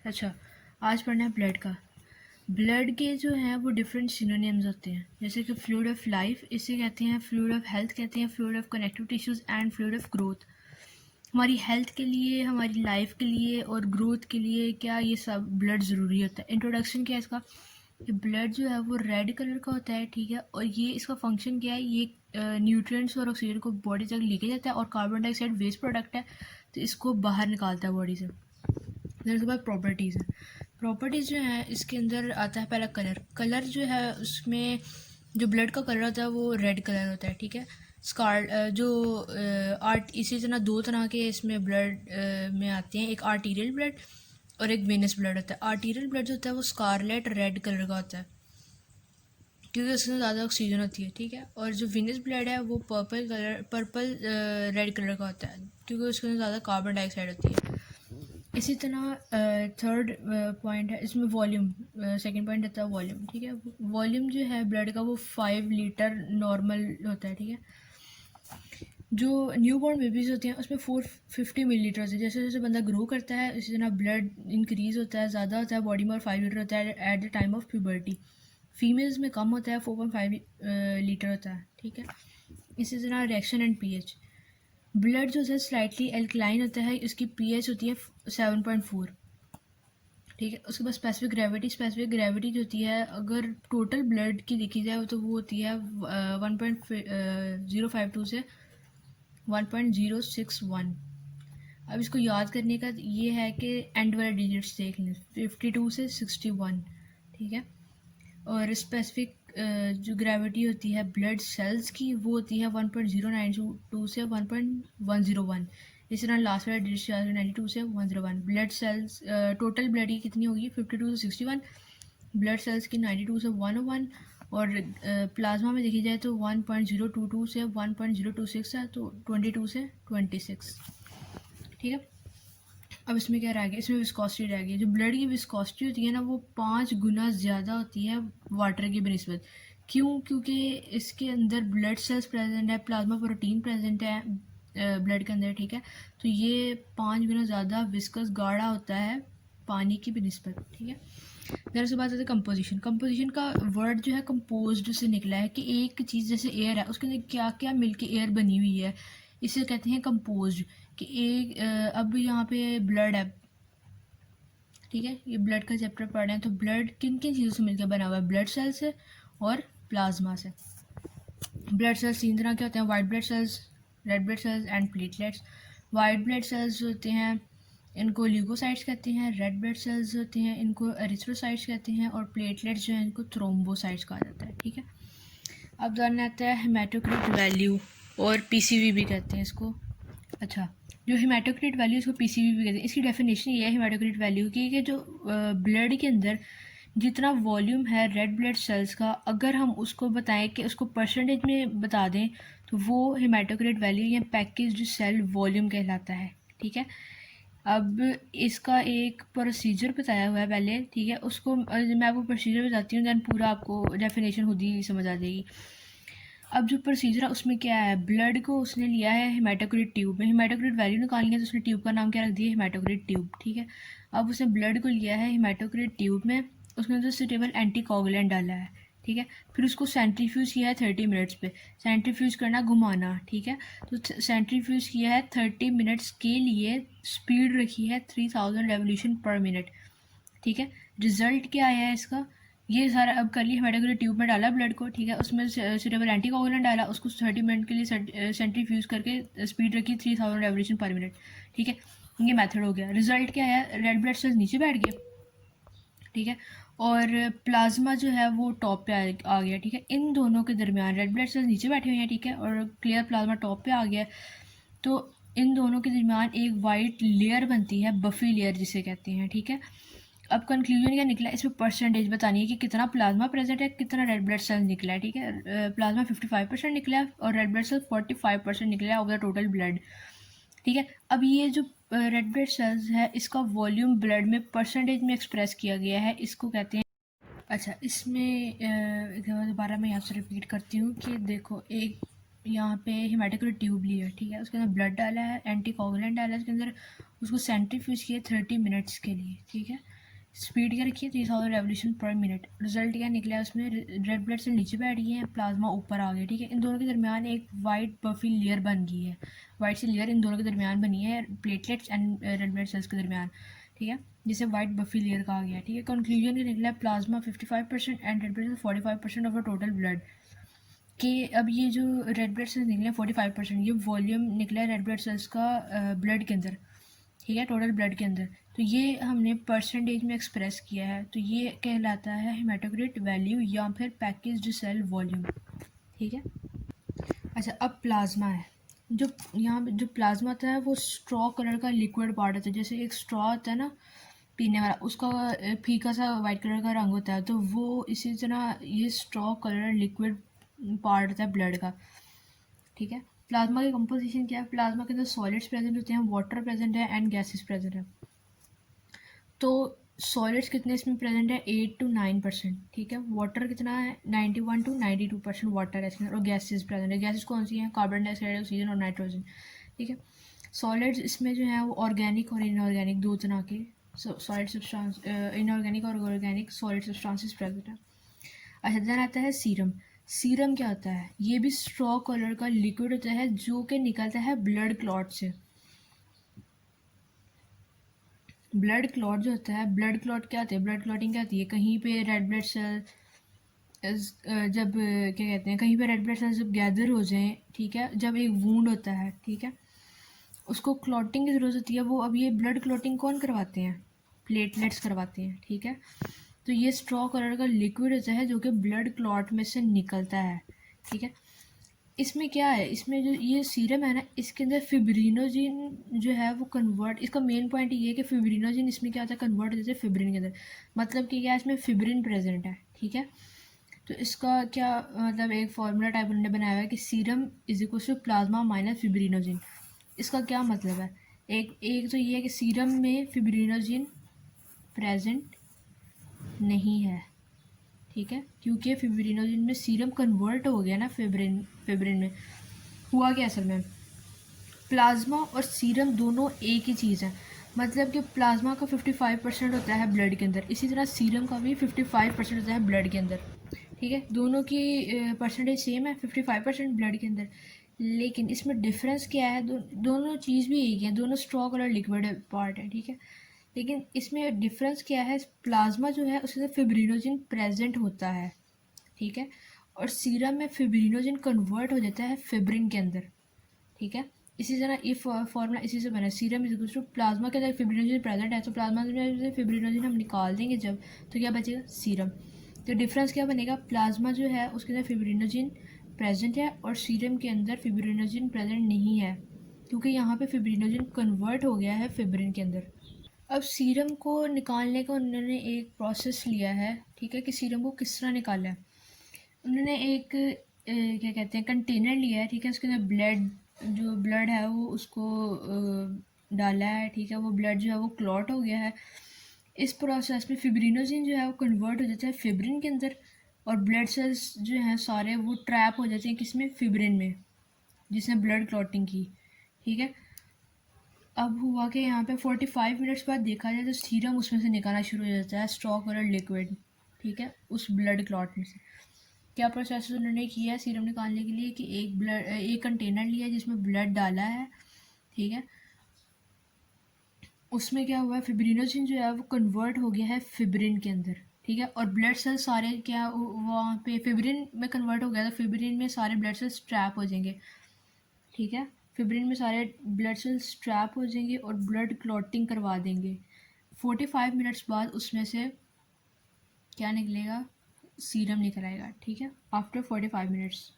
अच्छा, आज पढ़ना है ब्लड का। ब्लड के जो हैं वो डिफरेंट सिनोनिम्स होते हैं, जैसे कि फ्लूइड ऑफ लाइफ इसे कहते हैं, फ्लूइड ऑफ हेल्थ कहते हैं, fluid of connective tissues and fluid of growth. हमारी हेल्थ के लिए, हमारी लाइफ के लिए और ग्रोथ के लिए क्या ये सब ब्लड ज़रूरी होता है। इंट्रोडक्शन क्या है इसका, कि ब्लड जो है वो रेड कलर का होता है, ठीक है, और ये इसका फंक्शन क्या है, ये न्यूट्रिएंट्स और ऑक्सीजन को बॉडी तक लेके जाता है और कार्बन डाइऑक्साइड वेस्ट प्रोडक्ट है तो इसको बाहर निकालता है बॉडी से। फिर उसके बाद प्रॉपर्टीज़ है। प्रॉपर्टीज़ जो है इसके अंदर आता है पहला कलर। कलर जो है उसमें जो ब्लड का कलर होता है वो रेड कलर होता है, ठीक है। स्कार जो आर्ट इसी तरह दो तरह के इसमें ब्लड में आते हैं, एक आर्टीरियल ब्लड और एक वेनस ब्लड होता है। आर्टीरियल ब्लड जो होता है वो स्कारलेट रेड कलर का होता है क्योंकि उसमें ज़्यादा ऑक्सीजन होती है, ठीक है। और जो वेनस ब्लड है वो पर्पल रेड कलर का होता है क्योंकि उसके अंदर ज़्यादा कार्बन डाइऑक्साइड होती है। इसी तरह थर्ड पॉइंट है इसमें वॉल्यूम। सेकंड पॉइंट रहता है वॉल्यूम, ठीक है। वॉल्यूम जो है ब्लड का वो 5 लीटर नॉर्मल होता है, ठीक है। जो न्यू बॉर्न बेबीज़ होती हैं उसमें 450 मिलीलीटर होते हैं। जैसे जैसे बंदा ग्रो करता है इसी तरह ब्लड इंक्रीज़ होता है, ज़्यादा होता है बॉडी में, और 5 लीटर होता है at the time of puberty. Females में कम होता है, 4.5 लीटर होता है, ठीक है। इसी तरह रिएक्शन एंड पीएच। ब्लड जो है स्लाइटली एल्कलाइन होता है, इसकी पीएच होती है 7.4, ठीक है। उसके बाद स्पेसिफिक ग्रेविटी। स्पेसिफिक ग्रेविटी जो होती है अगर टोटल ब्लड की देखी जाए तो वो होती है 1.052 से 1.061। अब इसको याद करने का ये है कि एंड वाले डिजिट्स देख लें, 52 से 61, ठीक है। और स्पेसिफिक जो ग्रेविटी होती है ब्लड सेल्स की वो होती है 1.092 से 1.101। इस तरह लास्ट वाला डिजिट 92 से 101। ब्लड सेल्स टोटल ब्लड की कितनी होगी, 52 से 61। ब्लड सेल्स की 92 से 101। और प्लाज्मा में देखी जाए तो 1.022 से 1.026 है, तो 22 से 26, ठीक है। अब इसमें क्या रह गया, इसमें विस्कोसिटी रह गई। जो ब्लड की विस्कोसिटी होती है ना वो 5 गुना ज़्यादा होती है वाटर की बनिस्बत। क्यों? क्योंकि इसके अंदर ब्लड सेल्स प्रेजेंट है, प्लाज्मा प्रोटीन प्रेजेंट है ब्लड के अंदर, ठीक है। तो ये 5 गुना ज़्यादा विस्कस गाढ़ा होता है पानी की बनिस्बत, ठीक है। फिर उसके बाद आता है कंपोजिशन। कंपोजिशन का वर्ड जो है कंपोज्ड से निकला है कि एक चीज़ जैसे एयर है उसके अंदर क्या क्या मिलके एयर बनी हुई है, इसे कहते हैं कंपोज्ड। कि एक अब यहाँ पे ब्लड है, ठीक है, ये ब्लड का चैप्टर पढ़ रहे हैं तो ब्लड किन किन चीज़ों से मिलकर बना हुआ है, ब्लड सेल से और प्लाज्मा से। ब्लड सेल्स 3 तरह के होते हैं, white blood cells, red blood cells and platelets. White blood cells होते हैं इनको ल्यूकोसाइट्स कहते हैं, रेड ब्लड सेल्स होते हैं इनको एरिथ्रोसाइट्स कहते हैं, और प्लेटलेट्स जो हैं इनको थ्रोम्बोसाइट्स कहा जाता है, ठीक है। अब जानना आता है हेमाटोक्रिट वैल्यू, और पीसीवी भी कहते हैं इसको। अच्छा, जो हेमाटोक्रिट वैल्यू इसको पीसीवी भी कहते हैं, इसकी डेफिनेशन ये है हेमाटोक्रिट वैल्यू की कि जो ब्लड के अंदर जितना वॉल्यूम है रेड ब्लड सेल्स का, अगर हम उसको बताएं कि उसको परसेंटेज में बता दें तो वो हेमाटोक्रिट वैल्यू या पैकेज्ड सेल वॉल्यूम कहलाता है, ठीक है। अब इसका एक प्रोसीजर बताया हुआ है पहले, ठीक है, उसको मैं आपको प्रोसीजर बताती हूँ, दैन पूरा आपको डेफिनेशन खुद ही समझ आ जाएगी। अब जो प्रोसीजर है उसमें क्या है, ब्लड को उसने लिया है हेमाटोक्रिट ट्यूब में, हेमाटोक्रिट वैल्यू निकालनी है तो उसने ट्यूब का नाम क्या रख दिया, हेमाटोक्रिट ट्यूब, ठीक है। अब उसने ब्लड को लिया है हेमाटोक्रिट ट्यूब में, उसके अंदर सुटेबल एंटीकोगुलेंट डाला है, ठीक है। फिर उसको सेंट्रीफ्यूज किया है 30 मिनट्स पे। सेंट्रीफ्यूज करना घुमाना, ठीक है। तो सेंट्रीफ्यूज किया है 30 मिनट्स के लिए, स्पीड रखी है 3000 रेवोल्यूशन पर मिनट, ठीक है। रिजल्ट क्या आया है इसका, ये सारा अब कर लिया, हेमाटोक्रिट ट्यूब में डाला ब्लड को, ठीक है, उसमें सुटेबल एंटीकोगुलेंट डाला, उसको 30 मिनट के लिए सेंट्रीफ्यूज करके स्पीड रखी 3000 रेवोल्यूशन पर मिनट, ठीक है। ये मेथड हो गया। रिजल्ट क्या है, रेड ब्लड सेल्स नीचे बैठ गए, ठीक है, और प्लाज्मा जो है वो टॉप पे आ गया, ठीक है। इन दोनों के दरमियान रेड ब्लड सेल्स नीचे बैठे हुए हैं, ठीक है, और क्लियर प्लाज्मा टॉप पे आ गया, तो इन दोनों के दरमियान एक वाइट लेयर बनती है, बफी लेयर जिसे कहते हैं, ठीक है। अब कंक्लूजन क्या निकला, इसमें परसेंटेज बतानी है कि कितना प्लाज्मा प्रेजेंट है, कितना रेड ब्लड सेल निकला है, ठीक है। प्लाज्मा 55% निकला है और रेड ब्लड सेल 45% निकला है ऑफ द टोटल ब्लड, ठीक है। अब ये जो रेड ब्लड सेल्स है इसका वॉल्यूम ब्लड में परसेंटेज में एक्सप्रेस किया गया है, इसको कहते हैं। अच्छा, इसमें दोबारा मैं यहाँ से रिपीट करती हूँ कि देखो, एक यहाँ पे हेमाटोक्रिट ट्यूब ली है, ठीक है, उसके अंदर ब्लड डाला है, एंटीकोगुलेंट डाला है उसके अंदर, उसको सेंट्रीफ्यूज किया 30 मिनट्स के लिए, ठीक है। स्पीड क्या रखी है 3000 रेवोल्यूशन पर मिनट। रिजल्ट क्या निकला है उसमें, रेड ब्लड सेल नीचे बैठ गई है, प्लाज्मा ऊपर आ गया, ठीक है। इन दोनों के दरमियान एक वाइट बफी लेयर बन गई है, वाइट सी लेयर इन दोनों के दरमियान बनी है, platelets and red blood cells के दरमियान, ठीक है, जिसे वाइट बफी लेयर कहा गया है, ठीक है। कंक्लूजन क्या निकला है, plasma 55% and red blood cell 45% of total blood कि अब ये जो रेड ब्लड सेल्स निकले 45%, ये वॉल्यूम निकला है रेड ब्लड सेल्स का ब्लड के अंदर, ठीक है, टोटल ब्लड के अंदर। तो ये हमने परसेंटेज में एक्सप्रेस किया है, तो ये कहलाता है हेमाटोक्रिट वैल्यू या फिर पैकेज्ड सेल वॉल्यूम, ठीक है। अच्छा, अब प्लाज्मा है। जो यहाँ पे जो प्लाज्मा होता है वो स्ट्रॉ कलर का लिक्विड पार्ट होता है, जैसे एक स्ट्रॉ होता है ना पीने वाला, उसका फीका सा वाइट कलर का रंग होता है, तो वो इसी तरह ये स्ट्रॉ कलर लिक्विड पार्ट होता है ब्लड का, ठीक है। प्लाज्मा की कंपोजिशन क्या है, प्लाज्मा के अंदर सॉलिड्स प्रेजेंट होते हैं, वाटर प्रेजेंट है एंड गैसेस प्रेजेंट है। तो सॉलिड्स कितने इसमें प्रेजेंट है, 8 to 9%, ठीक है। वाटर कितना है, 91 to 92% वाटर है इसमें, और गैसेस प्रेजेंट है। गैसेस कौन सी हैं, कार्बन डाइऑक्साइड, ऑक्सीजन और नाइट्रोजन, ठीक है। सॉलिड्स इसमें जो है वो ऑर्गेनिक और इनऑर्गेनिक दो तरह के सॉलिड सब्सटेंस, इनऑर्गेनिक और ऑर्गेनिक सॉलिड सब्सटेंसेस प्रेजेंट है। अच्छा, देन आता है सीरम। सीरम क्या होता है, ये भी स्ट्रॉ कलर का लिक्विड होता है जो कि निकलता है ब्लड क्लॉट से। ब्लड क्लॉट जो होता है, ब्लड क्लॉट क्या होती है, ब्लड क्लॉटिंग क्या होती है, कहीं पे रेड ब्लड सेल जब क्या कहते हैं, कहीं पे रेड ब्लड सेल्स जब गैदर हो जाएं, ठीक है, जब एक वूंड होता है, ठीक है, उसको क्लॉटिंग की ज़रूरत होती है। वो अब ये ब्लड क्लॉटिंग कौन करवाते हैं, प्लेटलेट्स करवाते हैं, ठीक है। तो ये स्ट्रॉ कलर का लिक्विड होता है जो कि ब्लड क्लॉट में से निकलता है, ठीक है। इसमें क्या है, इसमें जो ये सीरम है ना, इसके अंदर फिब्रिनोजिन जो है वो कन्वर्ट, इसका मेन पॉइंट ये है कि फिब्रिनोजिन इसमें क्या होता है, कन्वर्ट हो जाता है फिब्रिन के अंदर। मतलब कि क्या, इसमें फिब्रिन प्रेजेंट है, ठीक है। तो इसका क्या मतलब, एक फार्मूला टाइप उन्होंने बनाया हुआ है कि serum is equal to plasma minus fibrinogen. इसका क्या मतलब है, एक एक तो ये है कि सीरम में फिब्रिनोजिन प्रेजेंट नहीं है, ठीक है, क्योंकि फिब्रिनोजिन में सीरम कन्वर्ट हो गया ना फिब्रिन फिब्रिन में। हुआ क्या असल में, प्लाज्मा और सीरम दोनों एक ही चीज़ है। मतलब कि प्लाज्मा का 55% होता है ब्लड के अंदर, इसी तरह सीरम का भी 55% होता है ब्लड के अंदर, ठीक है। दोनों की परसेंटेज सेम है, 55% ब्लड के अंदर। लेकिन इसमें डिफरेंस क्या है, दोनों चीज़ भी एक है, दोनों स्ट्रॉ कलर लिक्विड पार्ट है, ठीक है। लेकिन इसमें डिफरेंस क्या है, प्लाज्मा जो है उसके अंदर फिब्रिनोजिन प्रेजेंट होता है, ठीक है, और सीरम में फिब्रिनोजिन कन्वर्ट हो जाता है फिब्रिन के अंदर, ठीक है। इसी तरह ये फॉर्मूला इसी से बना है, serum is equal to plasma के अंदर फिब्रिनोजिन प्रेजेंट है, तो प्लाज्मा में फिब्रिनोजिन हम निकाल देंगे जब, तो क्या बचेगा, सीरम। तो डिफरेंस क्या बनेगा, प्लाज्मा जो है उसके अंदर फिब्रिनोजिन प्रेजेंट है और सीरम के अंदर फिब्रिनोजिन प्रेजेंट नहीं है, क्योंकि यहाँ पे फिब्रिनोजिन कन्वर्ट हो गया है फिब्रिन के अंदर। अब सीरम को निकालने का उन्होंने एक प्रोसेस लिया है, ठीक है, कि सीरम को किस तरह निकाला है। उन्होंने एक क्या कहते हैं, कंटेनर लिया है, ठीक है, उसके अंदर जो ब्लड है वो उसको डाला है, ठीक है। वो ब्लड जो है वो क्लॉट हो गया है। इस प्रोसेस में फिब्रिनोजिन जो है वो कन्वर्ट हो जाता है फिब्रिन के अंदर, और ब्लड सेल्स जो हैं सारे वो ट्रैप हो जाते हैं किसमें, फिब्रिन में, जिसने ब्लड क्लॉटिंग की, ठीक है। अब हुआ कि यहाँ पे 45 मिनट्स बाद देखा जाए तो सीरम उसमें से निकालना शुरू हो जाता है, स्ट्रॉ कलर लिक्विड, ठीक है, उस ब्लड क्लॉट में से। क्या प्रोसेस उन्होंने किया है सीरम निकालने के लिए, कि एक कंटेनर लिया जिसमें ब्लड डाला है, ठीक है, उसमें क्या हुआ है, फिब्रिनोजिन जो है वो कन्वर्ट हो गया है फिब्रिन के अंदर, ठीक है, और ब्लड सेल सारे क्या वहाँ पे फिब्रिन में कन्वर्ट हो गया, तो फिब्रिन में सारे ब्लड सेल्स ट्रैप हो जाएंगे, ठीक है। फिब्रिन में सारे ब्लड सेल्स ट्रैप हो जाएंगे और ब्लड क्लॉटिंग करवा देंगे। 45 मिनट्स बाद उसमें से क्या निकलेगा, सीरम निकल आएगा, ठीक है, आफ्टर 45 मिनट्स।